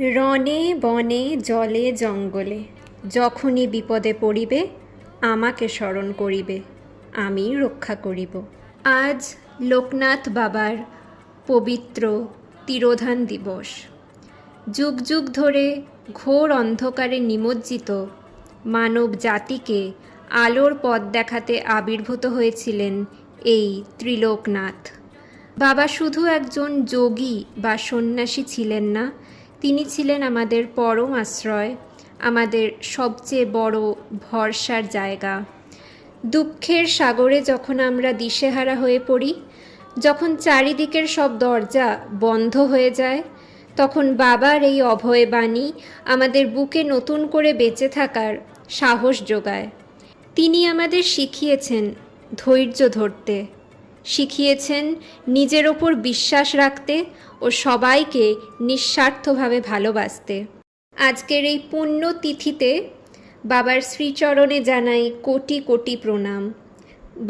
রণে বনে জলে জঙ্গলে যখনই বিপদে পড়িবে আমাকে স্মরণ করিবে, আমি রক্ষা করিব। আজ লোকনাথ বাবার পবিত্র তিরোধান দিবস। যুগ যুগ ধরে ঘোর অন্ধকারে নিমজ্জিত মানব জাতিকে আলোর পথ দেখাতে আবির্ভূত হয়েছিলেন এই ত্রিলোকনাথ বাবা। শুধু একজন যোগী বা সন্ন্যাসী ছিলেন না, তিনি ছিলেন আমাদের পরম আশ্রয়, আমাদের সবচেয়ে বড় ভরসার জায়গা। দুঃখের সাগরে যখন আমরা দিশেহারা হয়ে পড়ি, যখন চারিদিকের সব দরজা বন্ধ হয়ে যায়, তখন বাবার এই অভয় বাণী আমাদের বুকে নতুন করে বেঁচে থাকার সাহস যোগায়। তিনি আমাদের শিখিয়েছেন ধৈর্য ধরতে, শিখিয়েছেন নিজের ওপর বিশ্বাস রাখতে ও সবাইকে নিঃস্বার্থভাবে ভালোবাসতে। আজকের এই পুণ্য তিথিতে বাবার শ্রীচরণে জানাই কোটি কোটি প্রণাম।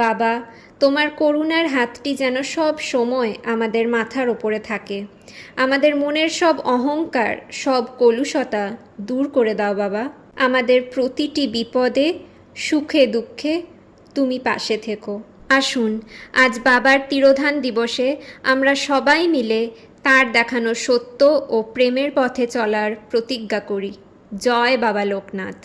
বাবা, তোমার করুণার হাতটি যেন সব সময় আমাদের মাথার ওপরে থাকে। আমাদের মনের সব অহংকার, সব কলুষতা দূর করে দাও বাবা। আমাদের প্রতিটি বিপদে, সুখে দুঃখে তুমি পাশে থেকো। আসুন আজ বাবার তিরোধান দিবসে আমরা সবাই মিলে তার দেখানো সত্য ও প্রেমের পথে চলার প্রতিজ্ঞা করি। জয় বাবা লোকনাথ।